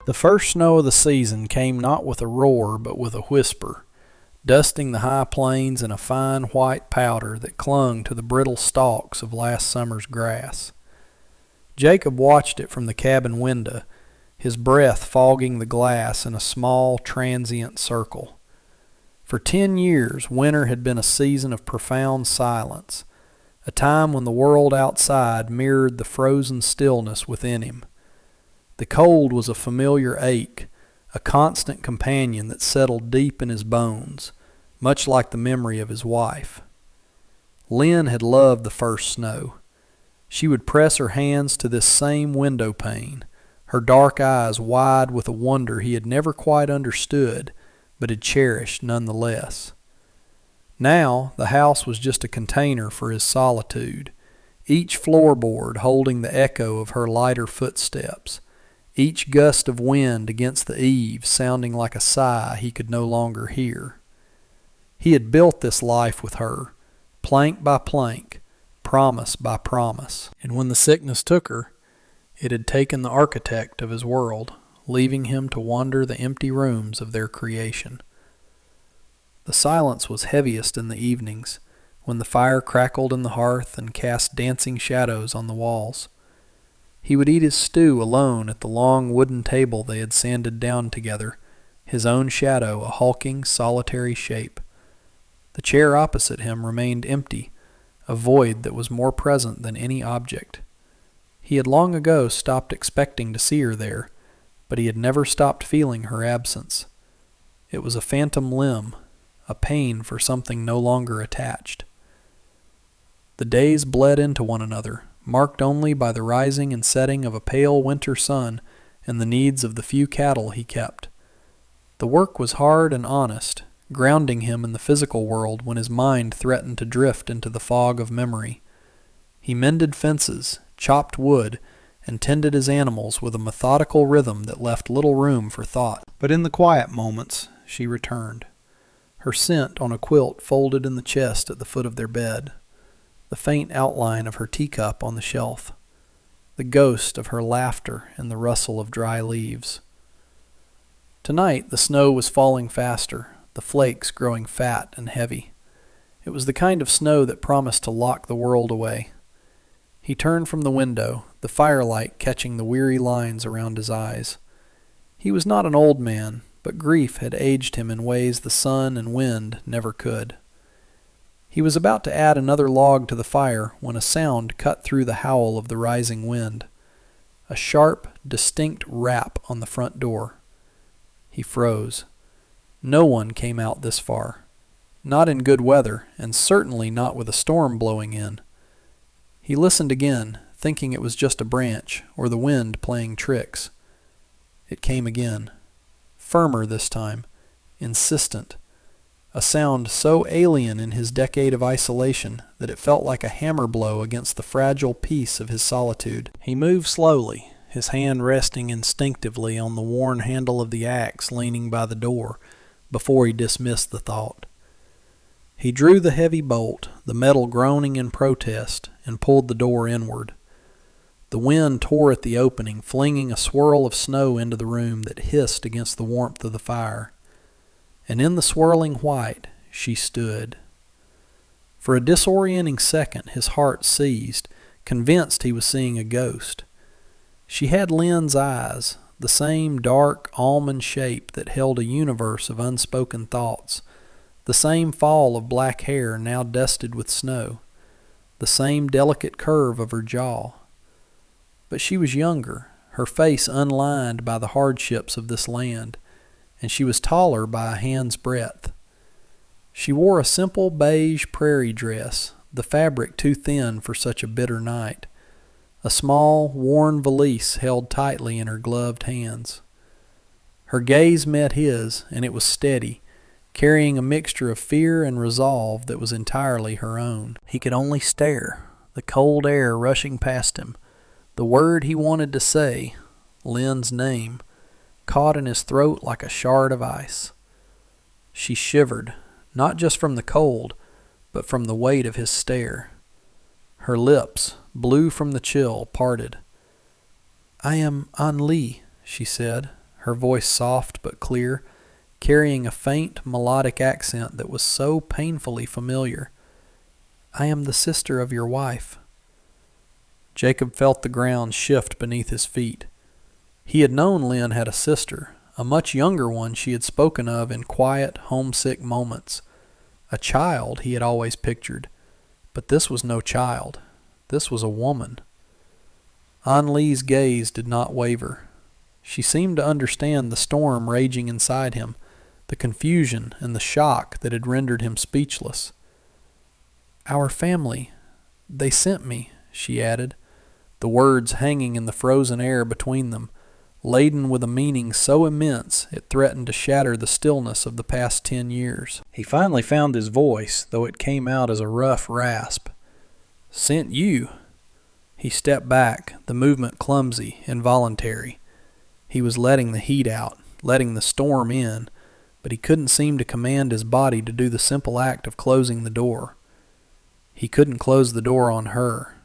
The first snow of the season came not with a roar but with a whisper, dusting the high plains in a fine white powder that clung to the brittle stalks of last summer's grass. Jacob watched it from the cabin window, his breath fogging the glass in a small, transient circle. For 10 years, winter had been a season of profound silence, a time when the world outside mirrored the frozen stillness within him. The cold was a familiar ache, a constant companion that settled deep in his bones, much like the memory of his wife. Lynn had loved the first snow. She would press her hands to this same window pane, her dark eyes wide with a wonder he had never quite understood, but had cherished nonetheless. Now the house was just a container for his solitude, each floorboard holding the echo of her lighter footsteps, each gust of wind against the eaves sounding like a sigh he could no longer hear. He had built this life with her, plank by plank, promise by promise, and when the sickness took her, it had taken the architect of his world, leaving him to wander the empty rooms of their creation. The silence was heaviest in the evenings, when the fire crackled in the hearth and cast dancing shadows on the walls. He would eat his stew alone at the long wooden table they had sanded down together, his own shadow a hulking, solitary shape. The chair opposite him remained empty, a void that was more present than any object. He had long ago stopped expecting to see her there, but he had never stopped feeling her absence. It was a phantom limb, a pain for something no longer attached. The days bled into one another, marked only by the rising and setting of a pale winter sun and the needs of the few cattle he kept. The work was hard and honest, grounding him in the physical world when his mind threatened to drift into the fog of memory. He mended fences, chopped wood, and tended his animals with a methodical rhythm that left little room for thought. But in the quiet moments, she returned, her scent on a quilt folded in the chest at the foot of their bed, the faint outline of her teacup on the shelf, the ghost of her laughter and the rustle of dry leaves. Tonight the snow was falling faster, the flakes growing fat and heavy. It was the kind of snow that promised to lock the world away. He turned from the window, the firelight catching the weary lines around his eyes. He was not an old man, but grief had aged him in ways the sun and wind never could. He was about to add another log to the fire when a sound cut through the howl of the rising wind. A sharp, distinct rap on the front door. He froze. No one came out this far. Not in good weather, and certainly not with a storm blowing in. He listened again, thinking it was just a branch, or the wind playing tricks. It came again. Firmer this time, insistent. A sound so alien in his decade of isolation that it felt like a hammer blow against the fragile peace of his solitude. He moved slowly, his hand resting instinctively on the worn handle of the axe leaning by the door, before he dismissed the thought. He drew the heavy bolt, the metal groaning in protest, and pulled the door inward. The wind tore at the opening, flinging a swirl of snow into the room that hissed against the warmth of the fire. And in the swirling white, she stood. For a disorienting second, his heart seized, convinced he was seeing a ghost. She had Lynn's eyes, the same dark almond shape that held a universe of unspoken thoughts, the same fall of black hair now dusted with snow, the same delicate curve of her jaw. But she was younger, her face unlined by the hardships of this land, and she was taller by a hand's breadth. She wore a simple beige prairie dress, the fabric too thin for such a bitter night. A small, worn valise held tightly in her gloved hands. Her gaze met his, and it was steady, carrying a mixture of fear and resolve that was entirely her own. He could only stare, the cold air rushing past him, the word he wanted to say, Lynn's name, caught in his throat like a shard of ice. She shivered, not just from the cold, but from the weight of his stare. Her lips, blue from the chill, parted. "I am An Lee," she said, her voice soft but clear, carrying a faint, melodic accent that was so painfully familiar. "I am the sister of your wife." Jacob felt the ground shift beneath his feet. He had known Lynn had a sister, a much younger one she had spoken of in quiet, homesick moments. A child he had always pictured, but this was no child. This was a woman. An Lee's gaze did not waver. She seemed to understand the storm raging inside him, the confusion and the shock that had rendered him speechless. "Our family, they sent me," she added, the words hanging in the frozen air between them, laden with a meaning so immense it threatened to shatter the stillness of the past 10 years. He finally found his voice, though it came out as a rough rasp. "Sent you?" He stepped back, the movement clumsy, involuntary. He was letting the heat out, letting the storm in, but he couldn't seem to command his body to do the simple act of closing the door. He couldn't close the door on her,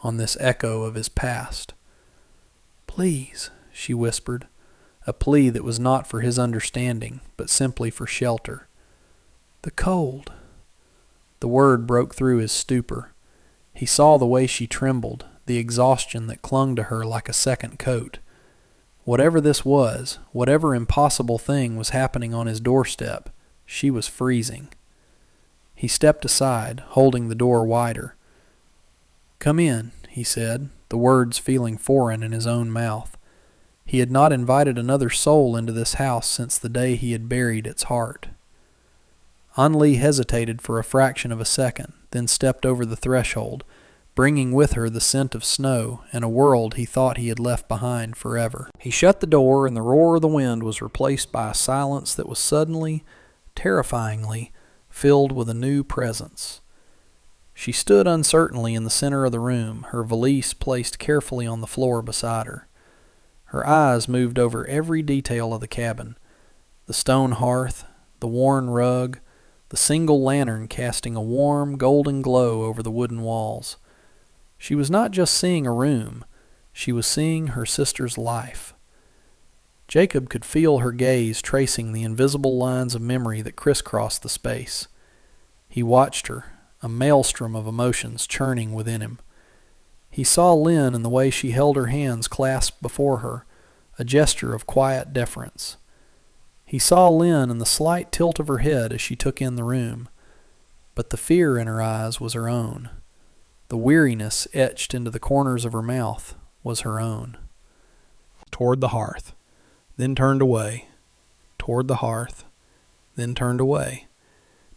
on this echo of his past. "Please," she whispered, a plea that was not for his understanding, but simply for shelter. "The cold." The word broke through his stupor. He saw the way she trembled, the exhaustion that clung to her like a second coat. Whatever this was, whatever impossible thing was happening on his doorstep, she was freezing. He stepped aside, holding the door wider. "Come in," he said, the words feeling foreign in his own mouth. He had not invited another soul into this house since the day he had buried its heart. An Lee hesitated for a fraction of a second, then stepped over the threshold, bringing with her the scent of snow and a world he thought he had left behind forever. He shut the door, and the roar of the wind was replaced by a silence that was suddenly, terrifyingly, filled with a new presence. She stood uncertainly in the center of the room, her valise placed carefully on the floor beside her. Her eyes moved over every detail of the cabin, the stone hearth, the worn rug, the single lantern casting a warm, golden glow over the wooden walls. She was not just seeing a room, she was seeing her sister's life. Jacob could feel her gaze tracing the invisible lines of memory that crisscrossed the space. He watched her, a maelstrom of emotions churning within him. He saw Lynn in the way she held her hands clasped before her, a gesture of quiet deference. He saw Lynn in the slight tilt of her head as she took in the room, but the fear in her eyes was her own. The weariness etched into the corners of her mouth was her own. Toward the hearth, then turned away. Toward the hearth, then turned away,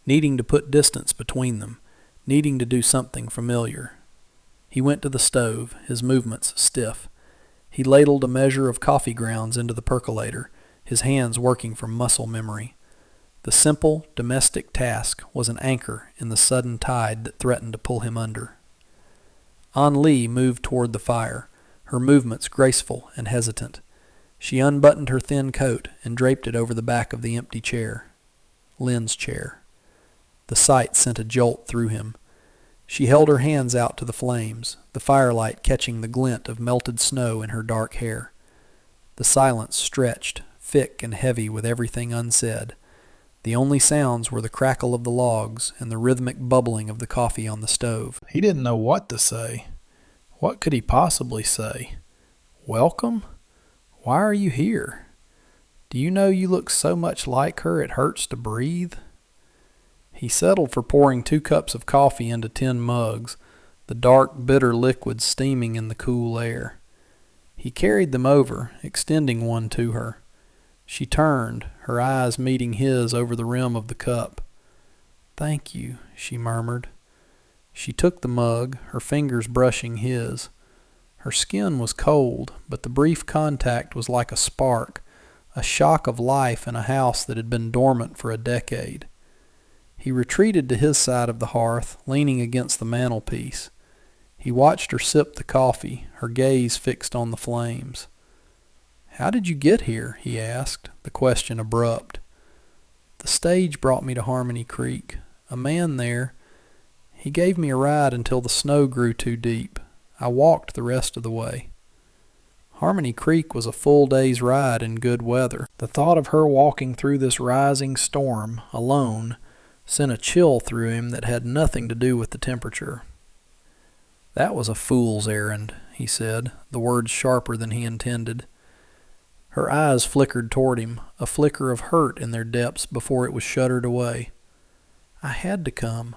needing to put distance between them, needing to do something familiar. He went to the stove, his movements stiff. He ladled a measure of coffee grounds into the percolator, his hands working from muscle memory. The simple, domestic task was an anchor in the sudden tide that threatened to pull him under. An Lee moved toward the fire, her movements graceful and hesitant. She unbuttoned her thin coat and draped it over the back of the empty chair. Lynn's chair. The sight sent a jolt through him. She held her hands out to the flames, the firelight catching the glint of melted snow in her dark hair. The silence stretched, thick and heavy with everything unsaid. The only sounds were the crackle of the logs and the rhythmic bubbling of the coffee on the stove. He didn't know what to say. What could he possibly say? Welcome? Why are you here? Do you know you look so much like her it hurts to breathe? He settled for pouring 2 cups of coffee into 10 mugs, the dark, bitter liquid steaming in the cool air. He carried them over, extending one to her. She turned, her eyes meeting his over the rim of the cup. "Thank you," she murmured. She took the mug, her fingers brushing his. Her skin was cold, but the brief contact was like a spark, a shock of life in a house that had been dormant for a decade. He retreated to his side of the hearth, leaning against the mantelpiece. He watched her sip the coffee, her gaze fixed on the flames. "How did you get here?" he asked, the question abrupt. "The stage brought me to Harmony Creek. A man there. He gave me a ride until the snow grew too deep. I walked the rest of the way." Harmony Creek was a full day's ride in good weather. The thought of her walking through this rising storm, alone, sent a chill through him that had nothing to do with the temperature. "That was a fool's errand," he said, the words sharper than he intended. Her eyes flickered toward him, a flicker of hurt in their depths before it was shuttered away. "I had to come."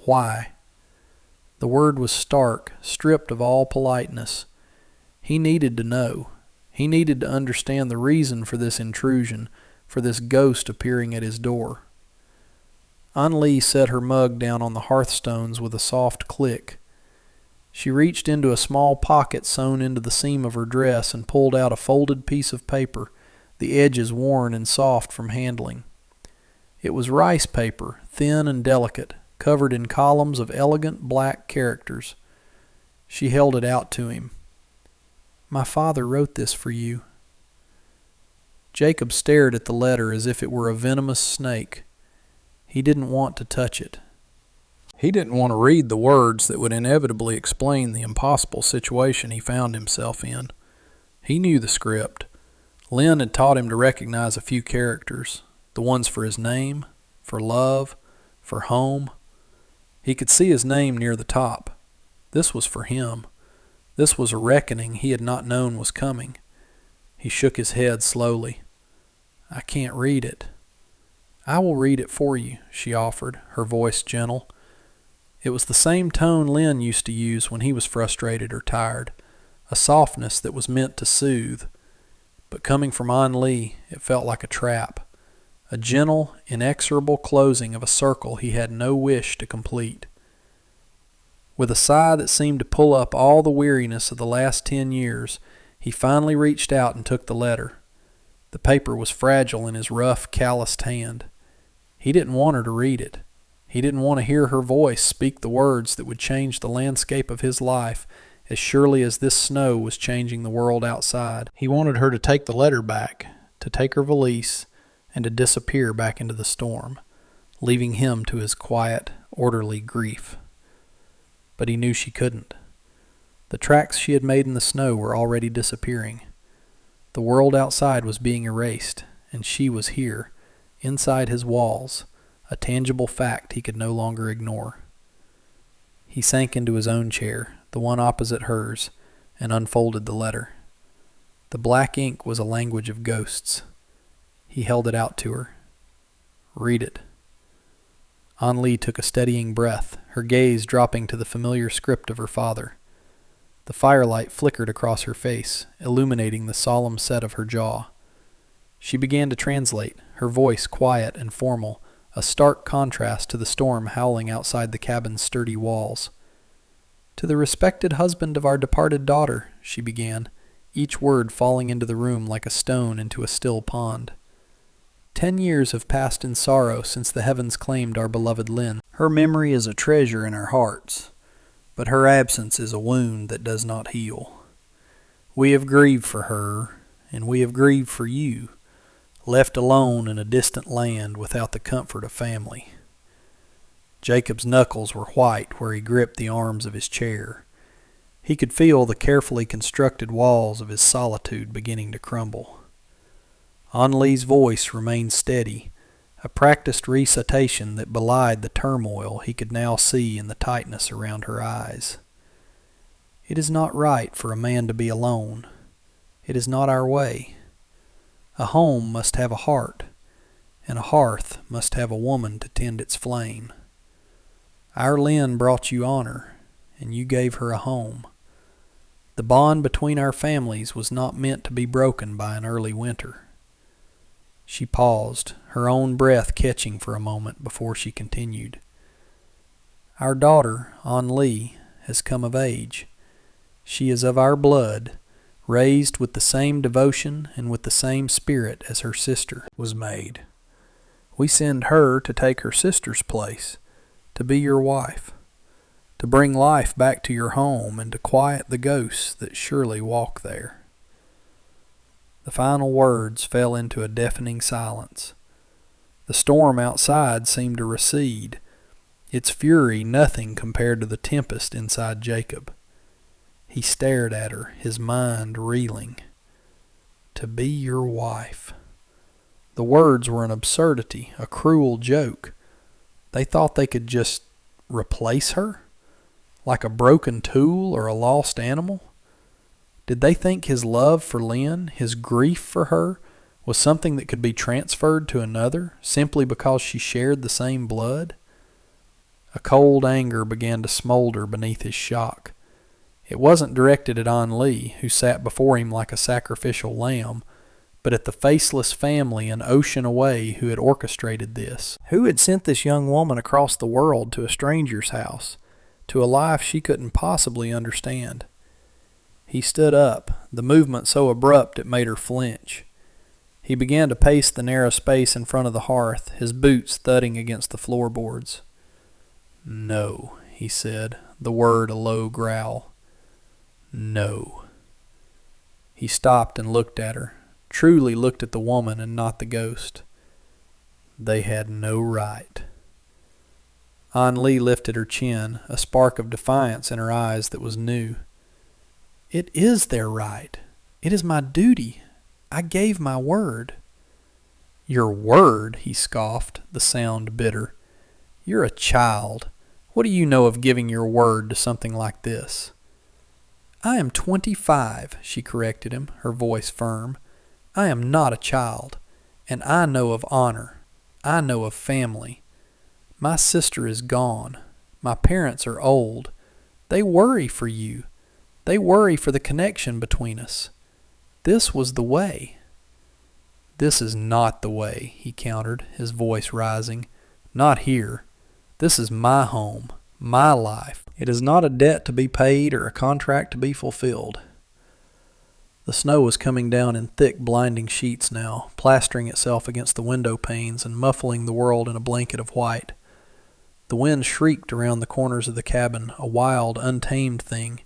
"Why?" The word was stark, stripped of all politeness. He needed to know. He needed to understand the reason for this intrusion, for this ghost appearing at his door. An-Lee set her mug down on the hearthstones with a soft click. She reached into a small pocket sewn into the seam of her dress and pulled out a folded piece of paper, the edges worn and soft from handling. It was rice paper, thin and delicate, covered in columns of elegant black characters. She held it out to him. "My father wrote this for you." Jacob stared at the letter as if it were a venomous snake. He didn't want to touch it. He didn't want to read the words that would inevitably explain the impossible situation he found himself in. He knew the script. Lynn had taught him to recognize a few characters, the ones for his name, for love, for home. He could see his name near the top. This was for him. This was a reckoning he had not known was coming. He shook his head slowly. "I can't read it." "I will read it for you," she offered, her voice gentle. It was the same tone Lynn used to use when he was frustrated or tired, a softness that was meant to soothe. But coming from An-Lee, it felt like a trap, a gentle, inexorable closing of a circle he had no wish to complete. With a sigh that seemed to pull up all the weariness of the last 10 years, he finally reached out and took the letter. The paper was fragile in his rough, calloused hand. He didn't want her to read it. He didn't want to hear her voice speak the words that would change the landscape of his life as surely as this snow was changing the world outside. He wanted her to take the letter back, to take her valise, and to disappear back into the storm, leaving him to his quiet, orderly grief. But he knew she couldn't. The tracks she had made in the snow were already disappearing. The world outside was being erased, and she was here, inside his walls, a tangible fact he could no longer ignore. He sank into his own chair, the one opposite hers, and unfolded the letter. The black ink was a language of ghosts. He held it out to her. "Read it." An-Lee took a steadying breath, her gaze dropping to the familiar script of her father. The firelight flickered across her face, illuminating the solemn set of her jaw. She began to translate, her voice quiet and formal, a stark contrast to the storm howling outside the cabin's sturdy walls. "To the respected husband of our departed daughter," she began, each word falling into the room like a stone into a still pond. 10 years have passed in sorrow since the heavens claimed our beloved Lynn. Her memory is a treasure in our hearts, but her absence is a wound that does not heal. We have grieved for her, and we have grieved for you, left alone in a distant land without the comfort of family. Jacob's knuckles were white where he gripped the arms of his chair. He could feel the carefully constructed walls of his solitude beginning to crumble. An-Lee's voice remained steady, a practiced recitation that belied the turmoil he could now see in the tightness around her eyes. "It is not right for a man to be alone. It is not our way. A home must have a heart, and a hearth must have a woman to tend its flame. Our Lynn brought you honor, and you gave her a home. The bond between our families was not meant to be broken by an early winter." She paused, her own breath catching for a moment before she continued. "Our daughter, An-Lee, has come of age. She is of our blood, raised with the same devotion and with the same spirit as her sister was made. We send her to take her sister's place, to be your wife, to bring life back to your home and to quiet the ghosts that surely walk there." The final words fell into a deafening silence. The storm outside seemed to recede, its fury nothing compared to the tempest inside Jacob. He stared at her, his mind reeling. To be your wife. The words were an absurdity, a cruel joke. They thought they could just replace her? Like a broken tool or a lost animal? Did they think his love for Lynn, his grief for her, was something that could be transferred to another simply because she shared the same blood? A cold anger began to smolder beneath his shock. It wasn't directed at An Lee, who sat before him like a sacrificial lamb, but at the faceless family an ocean away who had orchestrated this. Who had sent this young woman across the world to a stranger's house, to a life she couldn't possibly understand? He stood up, the movement so abrupt it made her flinch. He began to pace the narrow space in front of the hearth, his boots thudding against the floorboards. No, he said, the word a low growl. No. He stopped and looked at her, truly looked at the woman and not the ghost. They had no right. An Lee lifted her chin, a spark of defiance in her eyes that was new. It is their right. It is my duty. I gave my word. Your word, he scoffed, the sound bitter. You're a child. What do you know of giving your word to something like this? I am 25, she corrected him, her voice firm. I am not a child, and I know of honor. I know of family. My sister is gone. My parents are old. They worry for you. They worry for the connection between us. This was the way. This is not the way, he countered, his voice rising. Not here. This is my home, my life. It is not a debt to be paid or a contract to be fulfilled. The snow was coming down in thick, blinding sheets now, plastering itself against the window panes and muffling the world in a blanket of white. The wind shrieked around the corners of the cabin, a wild, untamed thing.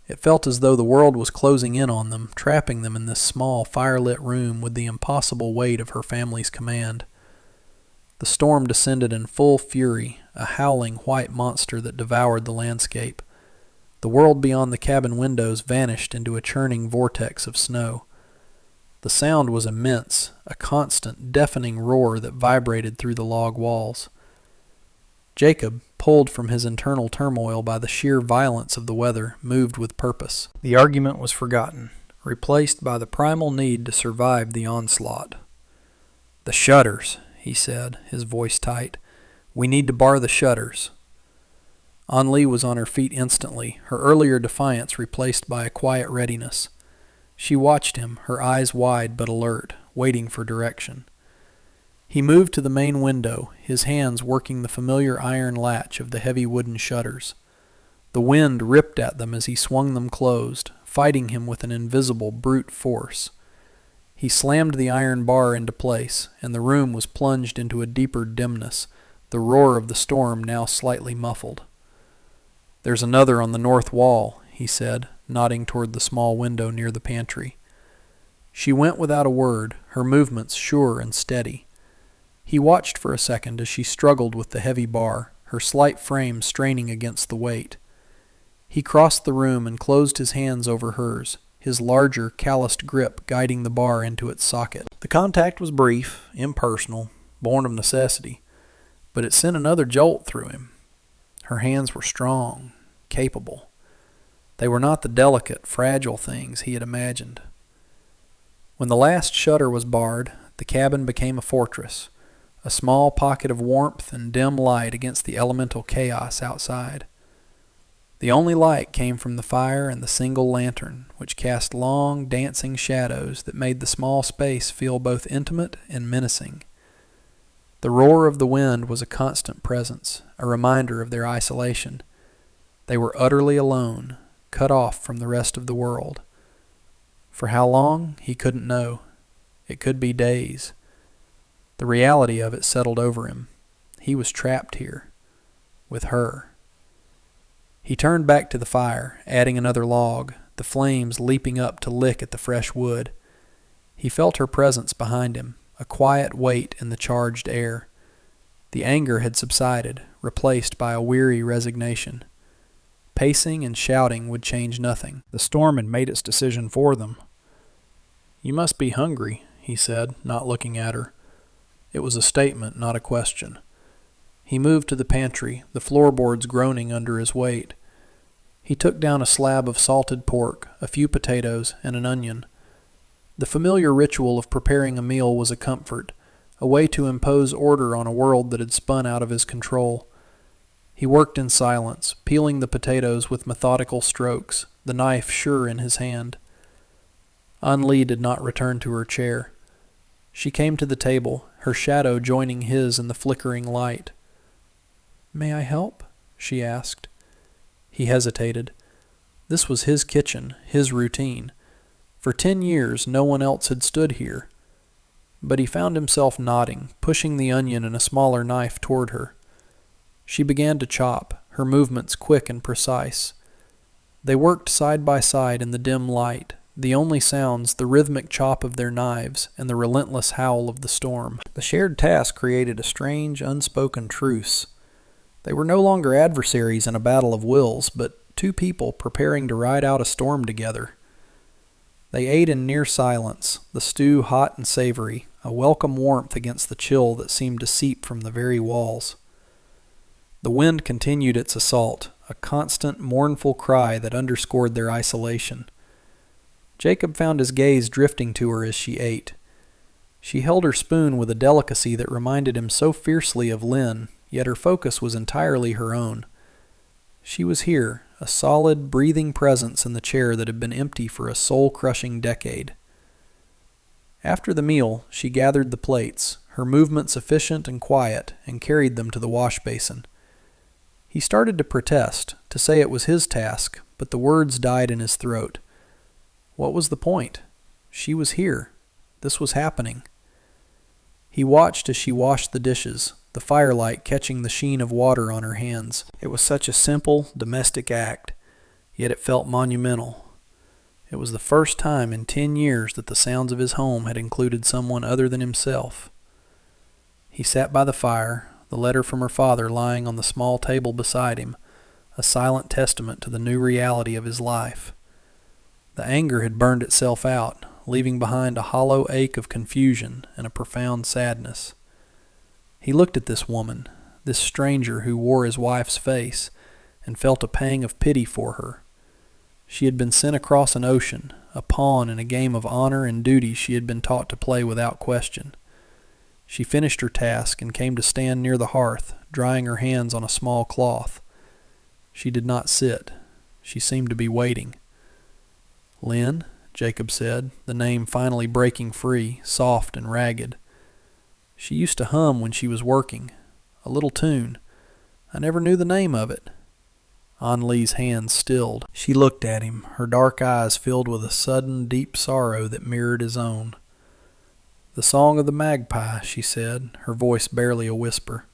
It felt as though the world was closing in on them, trapping them in this small, firelit room with the impossible weight of her family's command. The storm descended in full fury, a howling white monster that devoured the landscape. The world beyond the cabin windows vanished into a churning vortex of snow. The sound was immense, a constant, deafening roar that vibrated through the log walls. Jacob, pulled from his internal turmoil by the sheer violence of the weather, moved with purpose. The argument was forgotten, replaced by the primal need to survive the onslaught. The shutters, he said, his voice tight. We need to bar the shutters. An Lee was on her feet instantly, her earlier defiance replaced by a quiet readiness. She watched him, her eyes wide but alert, waiting for direction. He moved to the main window, his hands working the familiar iron latch of the heavy wooden shutters. The wind ripped at them as he swung them closed, fighting him with an invisible brute force. He slammed the iron bar into place, and the room was plunged into a deeper dimness, the roar of the storm now slightly muffled. There's another on the north wall, he said, nodding toward the small window near the pantry. She went without a word, her movements sure and steady. He watched for a second as she struggled with the heavy bar, her slight frame straining against the weight. He crossed the room and closed his hands over hers, his larger, calloused grip guiding the bar into its socket. The contact was brief, impersonal, born of necessity, but it sent another jolt through him. Her hands were strong, capable. They were not the delicate, fragile things he had imagined. When the last shutter was barred, the cabin became a fortress, a small pocket of warmth and dim light against the elemental chaos outside. The only light came from the fire and the single lantern, which cast long, dancing shadows that made the small space feel both intimate and menacing. The roar of the wind was a constant presence, a reminder of their isolation. They were utterly alone, cut off from the rest of the world. For how long, he couldn't know. It could be days. The reality of it settled over him. He was trapped here, with her. He turned back to the fire, adding another log, the flames leaping up to lick at the fresh wood. He felt her presence behind him, a quiet weight in the charged air. The anger had subsided, replaced by a weary resignation. Pacing and shouting would change nothing. The storm had made its decision for them. "You must be hungry," he said, not looking at her. It was a statement, not a question. He moved to the pantry, the floorboards groaning under his weight. He took down a slab of salted pork, a few potatoes, and an onion. The familiar ritual of preparing a meal was a comfort, a way to impose order on a world that had spun out of his control. He worked in silence, peeling the potatoes with methodical strokes, the knife sure in his hand. An-Li did not return to her chair. She came to the table, her shadow joining his in the flickering light. "May I help?" she asked. He hesitated. This was his kitchen, his routine. For 10 years no one else had stood here. But he found himself nodding, pushing the onion and a smaller knife toward her. She began to chop, her movements quick and precise. They worked side by side in the dim light, the only sounds the rhythmic chop of their knives and the relentless howl of the storm. The shared task created a strange, unspoken truce. They were no longer adversaries in a battle of wills, but two people preparing to ride out a storm together. They ate in near silence, the stew hot and savory, a welcome warmth against the chill that seemed to seep from the very walls. The wind continued its assault, a constant, mournful cry that underscored their isolation. Jacob found his gaze drifting to her as she ate. She held her spoon with a delicacy that reminded him so fiercely of Lynn, yet her focus was entirely her own. She was here, a solid, breathing presence in the chair that had been empty for a soul-crushing decade. After the meal, she gathered the plates, her movements efficient and quiet, and carried them to the wash basin. He started to protest, to say it was his task, but the words died in his throat. What was the point? She was here. This was happening. He watched as she washed the dishes, the firelight catching the sheen of water on her hands. It was such a simple, domestic act, yet it felt monumental. It was the first time in 10 years that the sounds of his home had included someone other than himself. He sat by the fire, the letter from her father lying on the small table beside him, a silent testament to the new reality of his life. The anger had burned itself out, leaving behind a hollow ache of confusion and a profound sadness. He looked at this woman, this stranger who wore his wife's face, and felt a pang of pity for her. She had been sent across an ocean, a pawn in a game of honor and duty she had been taught to play without question. She finished her task and came to stand near the hearth, drying her hands on a small cloth. She did not sit. She seemed to be waiting. "Lynn," Jacob said, the name finally breaking free, soft and ragged. "She used to hum when she was working. A little tune. I never knew the name of it." An-Li's hands stilled. She looked at him, her dark eyes filled with a sudden, deep sorrow that mirrored his own. "The Song of the Magpie," she said, her voice barely a whisper.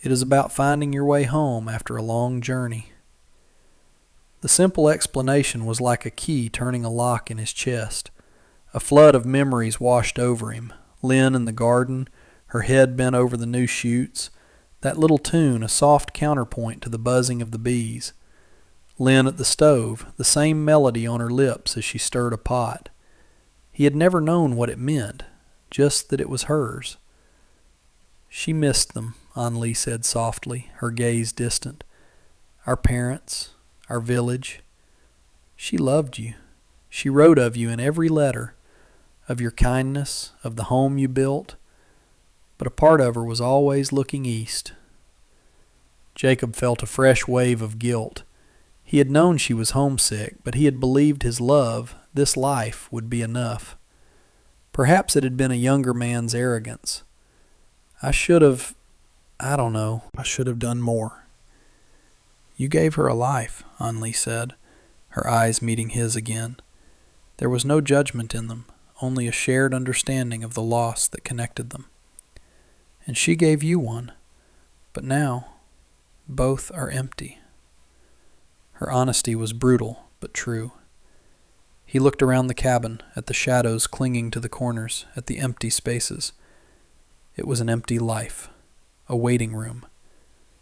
"It is about finding your way home after a long journey." The simple explanation was like a key turning a lock in his chest. A flood of memories washed over him. Lynn in the garden, her head bent over the new shoots, that little tune a soft counterpoint to the buzzing of the bees. Lynn at the stove, the same melody on her lips as she stirred a pot. He had never known what it meant, just that it was hers. "She missed them," An-Li said softly, her gaze distant. "Our parents, our village. She loved you. She wrote of you in every letter, of your kindness, of the home you built. But a part of her was always looking east." Jacob felt a fresh wave of guilt. He had known she was homesick, but he had believed his love, this life, would be enough. Perhaps it had been a younger man's arrogance. I should have done more." "You gave her a life," An-Li said, her eyes meeting his again. There was no judgment in them, only a shared understanding of the loss that connected them. "And she gave you one. But now, both are empty." Her honesty was brutal, but true. He looked around the cabin, at the shadows clinging to the corners, at the empty spaces. It was an empty life, a waiting room.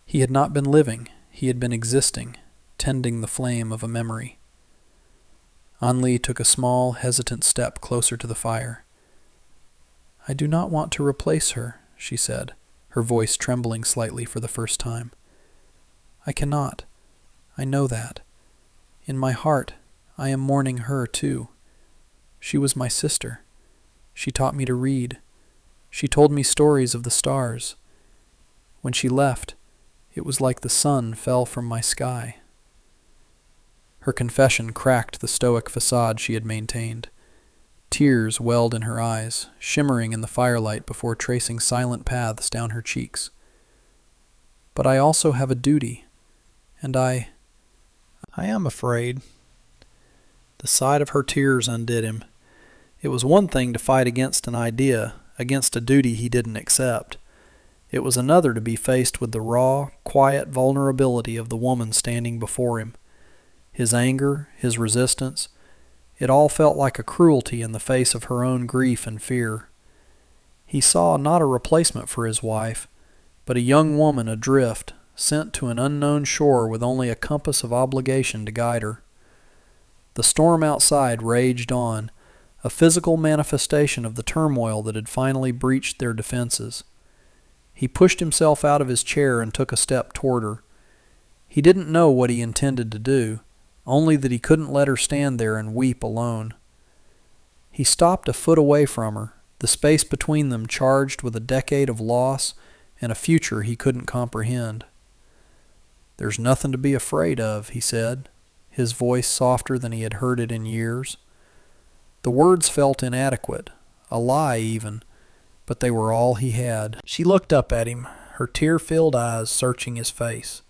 He had not been living, he had been existing, tending the flame of a memory. Anli took a small, hesitant step closer to the fire. "I do not want to replace her," she said, her voice trembling slightly for the first time. "I cannot. I know that. In my heart, I am mourning her too. She was my sister. She taught me to read. She told me stories of the stars. When she left, it was like the sun fell from my sky." Her confession cracked the stoic facade she had maintained. Tears welled in her eyes, shimmering in the firelight before tracing silent paths down her cheeks. "But I also have a duty, and I am afraid." The sight of her tears undid him. It was one thing to fight against an idea, against a duty he didn't accept. It was another to be faced with the raw, quiet vulnerability of the woman standing before him. His anger, his resistance, it all felt like a cruelty in the face of her own grief and fear. He saw not a replacement for his wife, but a young woman adrift, sent to an unknown shore with only a compass of obligation to guide her. The storm outside raged on, a physical manifestation of the turmoil that had finally breached their defenses. He pushed himself out of his chair and took a step toward her. He didn't know what he intended to do, only that he couldn't let her stand there and weep alone. He stopped a foot away from her, the space between them charged with a decade of loss and a future he couldn't comprehend. "There's nothing to be afraid of," he said, his voice softer than he had heard it in years. The words felt inadequate, a lie even, but they were all he had. She looked up at him, her tear-filled eyes searching his face.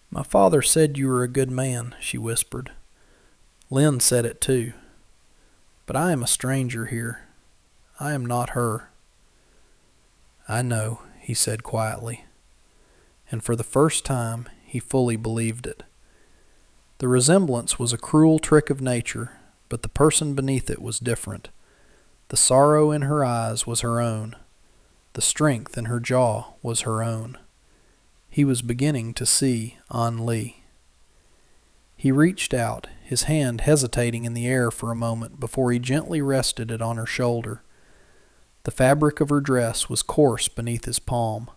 "My father said you were a good man," she whispered. "Lynn said it too. But I am a stranger here. I am not her." "I know," he said quietly. And for the first time, he fully believed it. The resemblance was a cruel trick of nature, but the person beneath it was different. The sorrow in her eyes was her own. The strength in her jaw was her own. He was beginning to see An-Li. He reached out, his hand hesitating in the air for a moment before he gently rested it on her shoulder. The fabric of her dress was coarse beneath his palm.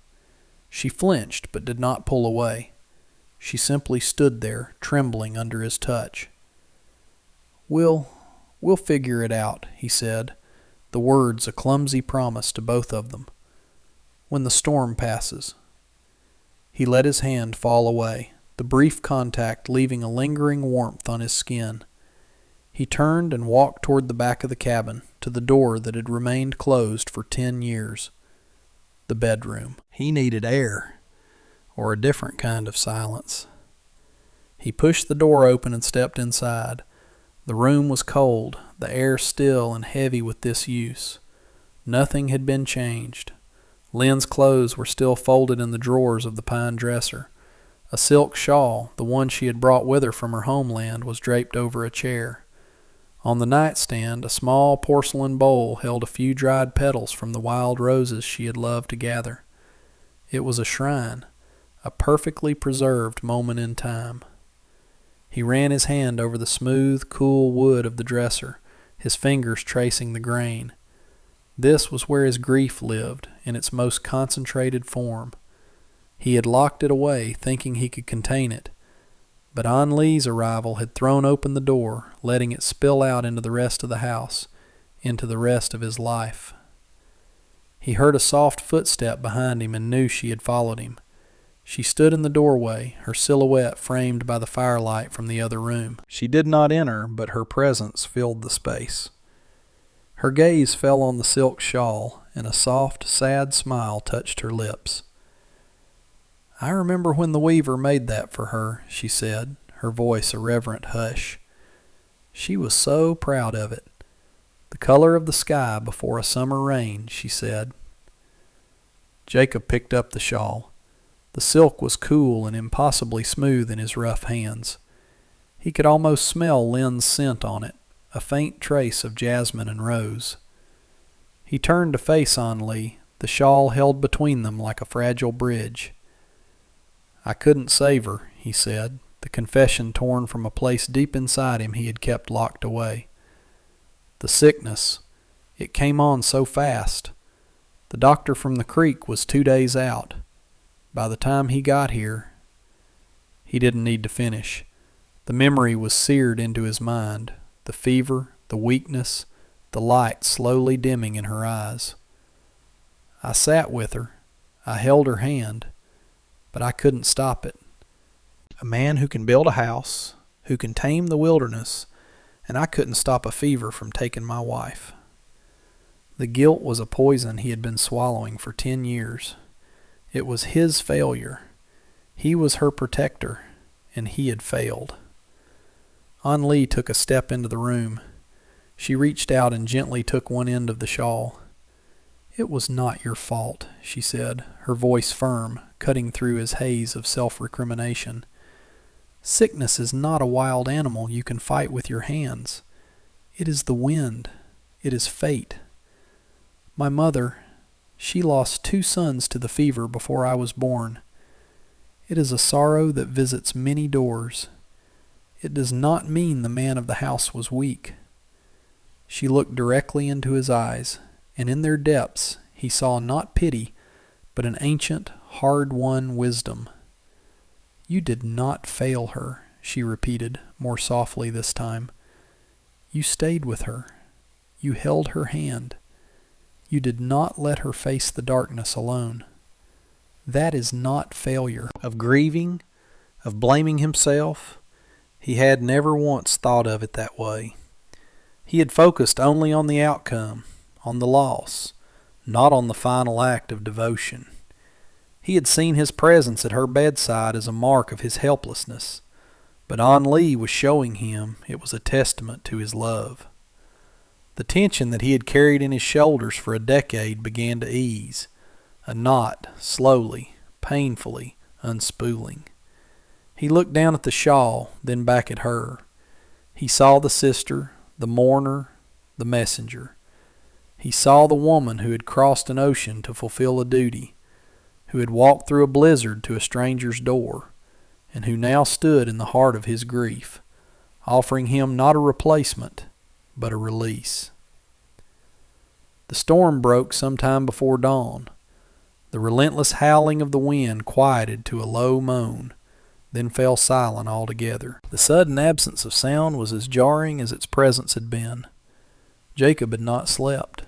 She flinched but did not pull away. She simply stood there, trembling under his touch. We'll figure it out," he said, the words a clumsy promise to both of them. "When the storm passes." He let his hand fall away, the brief contact leaving a lingering warmth on his skin. He turned and walked toward the back of the cabin, to the door that had remained closed for 10 years. The bedroom. He needed air, or a different kind of silence. He pushed the door open and stepped inside. The room was cold, the air still and heavy with disuse. Nothing had been changed. Lynn's clothes were still folded in the drawers of the pine dresser. A silk shawl, the one she had brought with her from her homeland, was draped over a chair. On the nightstand, a small porcelain bowl held a few dried petals from the wild roses she had loved to gather. It was a shrine, a perfectly preserved moment in time. He ran his hand over the smooth, cool wood of the dresser, his fingers tracing the grain. This was where his grief lived, in its most concentrated form. He had locked it away, thinking he could contain it. But An-Li's arrival had thrown open the door, letting it spill out into the rest of the house, into the rest of his life. He heard a soft footstep behind him and knew she had followed him. She stood in the doorway, her silhouette framed by the firelight from the other room. She did not enter, but her presence filled the space. Her gaze fell on the silk shawl, and a soft, sad smile touched her lips. "I remember when the weaver made that for her," she said, her voice a reverent hush. "She was so proud of it. The color of the sky before a summer rain," she said. Jacob picked up the shawl. The silk was cool and impossibly smooth in his rough hands. He could almost smell Lynn's scent on it, a faint trace of jasmine and rose. He turned to face An-Li, the shawl held between them like a fragile bridge. "I couldn't save her," he said, the confession torn from a place deep inside him he had kept locked away. The sickness, it came on so fast. The doctor from the creek was 2 days out. By the time he got here, he didn't need to finish. The memory was seared into his mind, the fever, the weakness, the light slowly dimming in her eyes. I sat with her. I held her hand, but I couldn't stop it. A man who can build a house, who can tame the wilderness, and I couldn't stop a fever from taking my wife. The guilt was a poison he had been swallowing for 10 years. It was his failure. He was her protector, and he had failed. An Lee took a step into the room. She reached out and gently took one end of the shawl. "It was not your fault," she said, her voice firm, cutting through his haze of self-recrimination. "Sickness is not a wild animal you can fight with your hands. It is the wind. It is fate. My mother, she lost 2 sons to the fever before I was born. It is a sorrow that visits many doors. It does not mean the man of the house was weak." She looked directly into his eyes, and in their depths he saw not pity, but an ancient, hard-won wisdom. "You did not fail her," she repeated, more softly this time. "You stayed with her. You held her hand. You did not let her face the darkness alone. That is not failure." Of grieving, of blaming himself, he had never once thought of it that way. He had focused only on the outcome, on the loss, not on the final act of devotion. He had seen his presence at her bedside as a mark of his helplessness, but An Lee was showing him it was a testament to his love. The tension that he had carried in his shoulders for a decade began to ease, a knot slowly, painfully unspooling. He looked down at the shawl, then back at her. He saw the sister, the mourner, the messenger. He saw the woman who had crossed an ocean to fulfill a duty, who had walked through a blizzard to a stranger's door, and who now stood in the heart of his grief, offering him not a replacement, but a release. The storm broke some time before dawn. The relentless howling of the wind quieted to a low moan, then fell silent altogether. The sudden absence of sound was as jarring as its presence had been. Jacob had not slept.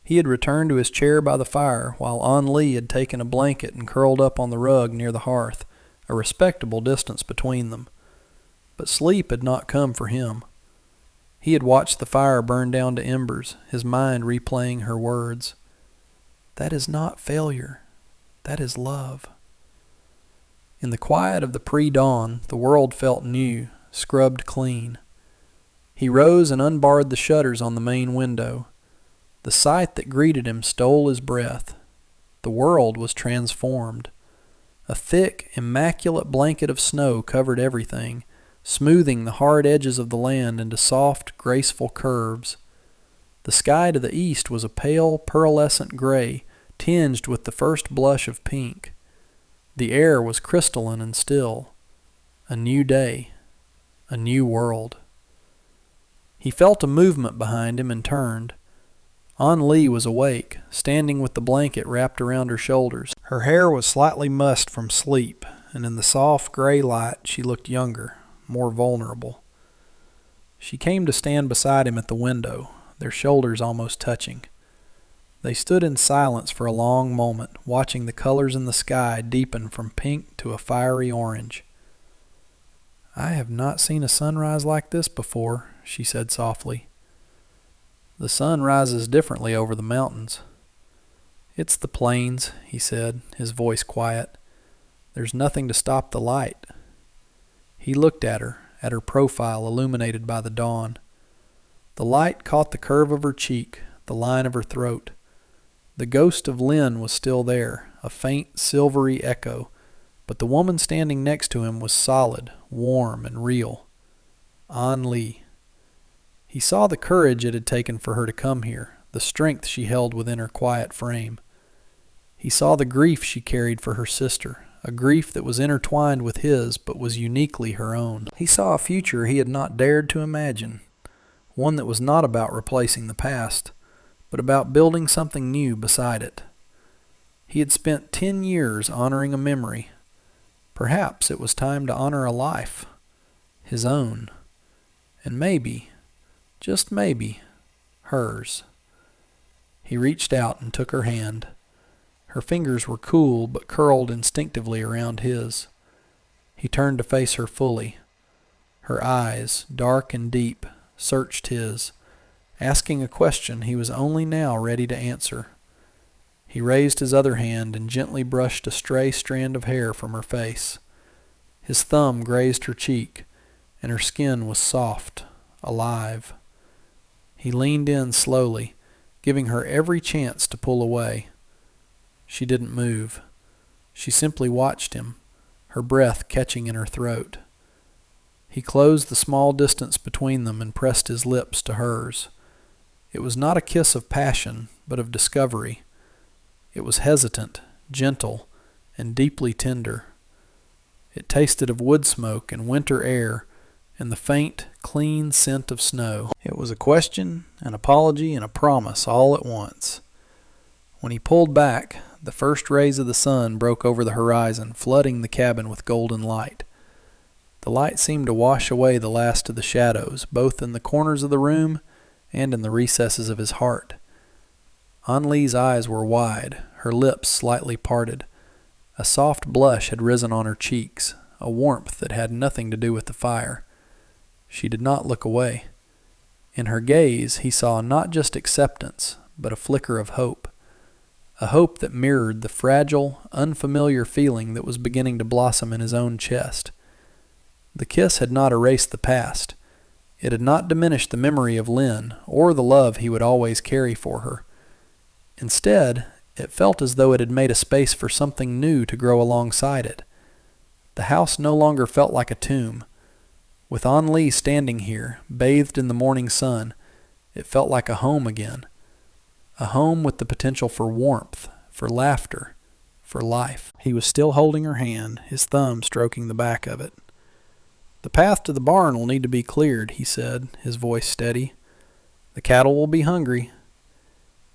He had returned to his chair by the fire, while An Lee had taken a blanket and curled up on the rug near the hearth, a respectable distance between them. But sleep had not come for him. He had watched the fire burn down to embers, his mind replaying her words. "That is not failure. That is love." In the quiet of the pre-dawn, the world felt new, scrubbed clean. He rose and unbarred the shutters on the main window. The sight that greeted him stole his breath. The world was transformed. A thick, immaculate blanket of snow covered everything, smoothing the hard edges of the land into soft, graceful curves. The sky to the east was a pale, pearlescent gray, tinged with the first blush of pink. The air was crystalline and still. A new day. A new world. He felt a movement behind him and turned. An Lee was awake, standing with the blanket wrapped around her shoulders. Her hair was slightly mussed from sleep, and in the soft gray light she looked younger, more vulnerable. She came to stand beside him at the window, their shoulders almost touching. They stood in silence for a long moment, watching the colors in the sky deepen from pink to a fiery orange. "I have not seen a sunrise like this before," she said softly. "The sun rises differently over the mountains." "It's the plains," he said, his voice quiet. "There's nothing to stop the light." He looked at her profile illuminated by the dawn. The light caught the curve of her cheek, the line of her throat. The ghost of Lynn was still there, a faint, silvery echo, but the woman standing next to him was solid, warm, and real. An Lee. He saw the courage it had taken for her to come here, the strength she held within her quiet frame. He saw the grief she carried for her sister, a grief that was intertwined with his but was uniquely her own. He saw a future he had not dared to imagine, one that was not about replacing the past, but about building something new beside it. He had spent 10 years honoring a memory. Perhaps it was time to honor a life, his own, and maybe, just maybe, hers. He reached out and took her hand. Her fingers were cool but curled instinctively around his. He turned to face her fully. Her eyes, dark and deep, searched his, asking a question he was only now ready to answer. He raised his other hand and gently brushed a stray strand of hair from her face. His thumb grazed her cheek, and her skin was soft, alive. He leaned in slowly, giving her every chance to pull away. She didn't move. She simply watched him, her breath catching in her throat. He closed the small distance between them and pressed his lips to hers. It was not a kiss of passion, but of discovery. It was hesitant, gentle, and deeply tender. It tasted of wood smoke and winter air and the faint, clean scent of snow. It was a question, an apology, and a promise all at once. When he pulled back, the first rays of the sun broke over the horizon, flooding the cabin with golden light. The light seemed to wash away the last of the shadows, both in the corners of the room and in the recesses of his heart. Anli's eyes were wide, her lips slightly parted. A soft blush had risen on her cheeks, a warmth that had nothing to do with the fire. She did not look away. In her gaze he saw not just acceptance, but a flicker of hope. A hope that mirrored the fragile, unfamiliar feeling that was beginning to blossom in his own chest. The kiss had not erased the past. It had not diminished the memory of Lynn or the love he would always carry for her. Instead, it felt as though it had made a space for something new to grow alongside it. The house no longer felt like a tomb. With Anli standing here, bathed in the morning sun, it felt like a home again. A home with the potential for warmth, for laughter, for life. He was still holding her hand, his thumb stroking the back of it. "The path to the barn will need to be cleared," he said, his voice steady. "The cattle will be hungry."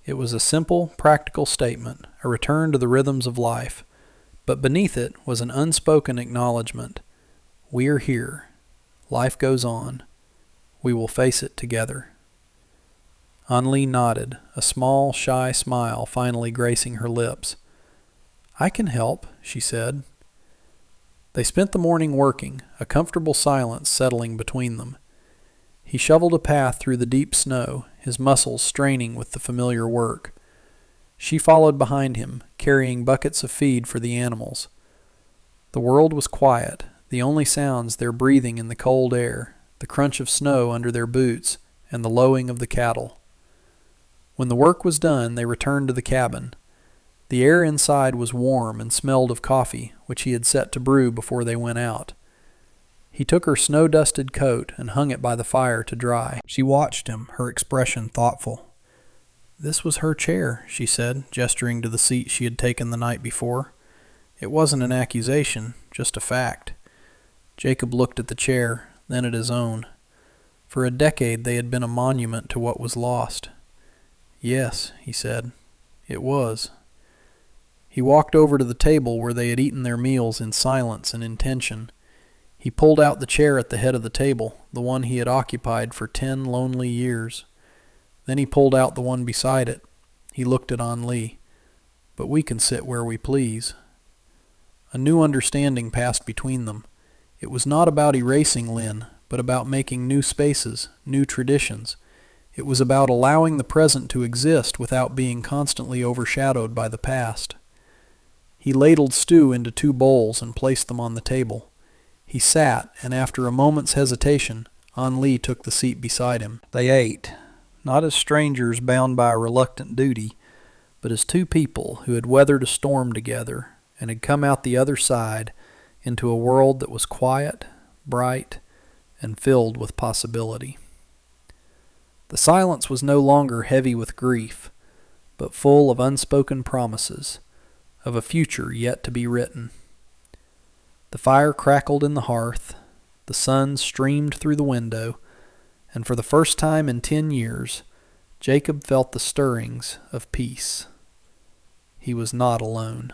It was a simple, practical statement, a return to the rhythms of life, but beneath it was an unspoken acknowledgement. We're here. Life goes on. We will face it together. Anli nodded, a small, shy smile finally gracing her lips. "I can help," she said. They spent the morning working, a comfortable silence settling between them. He shoveled a path through the deep snow, his muscles straining with the familiar work. She followed behind him, carrying buckets of feed for the animals. The world was quiet, the only sounds their breathing in the cold air, the crunch of snow under their boots, and the lowing of the cattle. When the work was done, they returned to the cabin. The air inside was warm and smelled of coffee, which he had set to brew before they went out. He took her snow-dusted coat and hung it by the fire to dry. She watched him, her expression thoughtful. "This was her chair," she said, gesturing to the seat she had taken the night before. It wasn't an accusation, just a fact. Jacob looked at the chair, then at his own. For a decade they had been a monument to what was lost. "Yes," he said, "it was." He walked over to the table where they had eaten their meals in silence and intention. He pulled out the chair at the head of the table, the one he had occupied for 10 lonely years. Then he pulled out the one beside it. He looked at Anli. "But we can sit where we please." A new understanding passed between them. It was not about erasing Lynn, but about making new spaces, new traditions. It was about allowing the present to exist without being constantly overshadowed by the past. He ladled stew into 2 bowls and placed them on the table. He sat, and after a moment's hesitation, Anli took the seat beside him. They ate, not as strangers bound by a reluctant duty, but as 2 people who had weathered a storm together and had come out the other side into a world that was quiet, bright, and filled with possibility. The silence was no longer heavy with grief, but full of unspoken promises, of a future yet to be written. The fire crackled in the hearth, the sun streamed through the window, and for the first time in 10 years, Jacob felt the stirrings of peace. He was not alone.